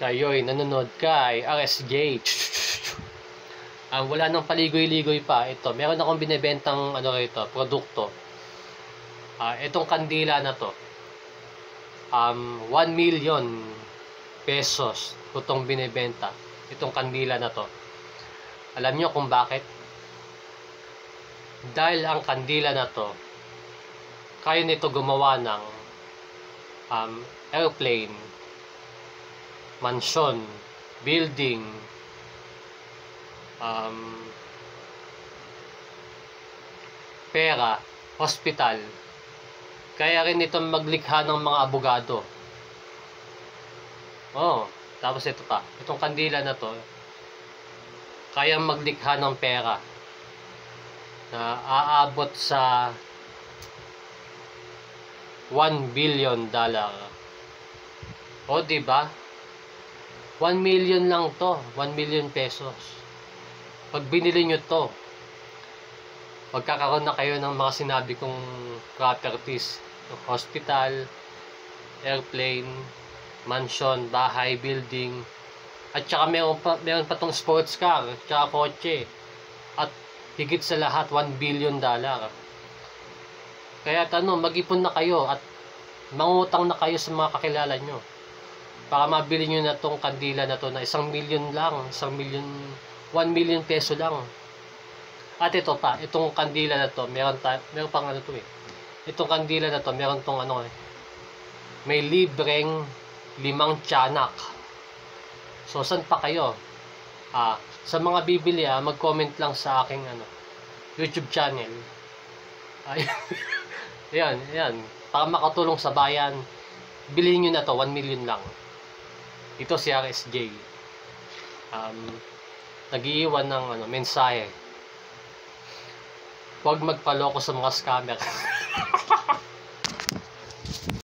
Kayo'y nanonood kay RSJ. Wala nang paligoy-ligoy pa. Ito, meron akong binebentang produkto. Itong kandila na to. 1 million pesos itong binebenta. Itong kandila na to. Alam nyo kung bakit? Dahil ang kandila na to, kaya nito gumawa ng airplane, mansyon, building, pera, hospital. Kaya rin ito maglikha ng mga abogado. Tapos ito pa, itong kandila na to, kaya maglikha ng pera na aabot sa $1 billion. Diba? 1 million lang to, 1 million pesos. Pag binili nyo to, magkakaroon na kayo ng mga sinabi kong properties: hospital, airplane, mansion, bahay, building, at saka meron pa tong sports car, at saka kotse, at higit sa lahat $1 billion. Kaya mag-ipon na kayo at mangutang na kayo sa mga kakilala nyo para mabili nyo na tong kandila na to na 1 million lang, 1 million peso lang. At ito pa, itong kandila na to, meron pang itong kandila na to, meron tong may libreng 5 tiyanak. So saan pa kayo? Sa mga bibili, mag-comment lang sa aking YouTube channel. Yan. Para makatulong sa bayan, bilhin nyo na to, 1 million lang. Ito si RSJ. Nag-iiwan ng mensahe. Huwag magpaloko sa mga scammer.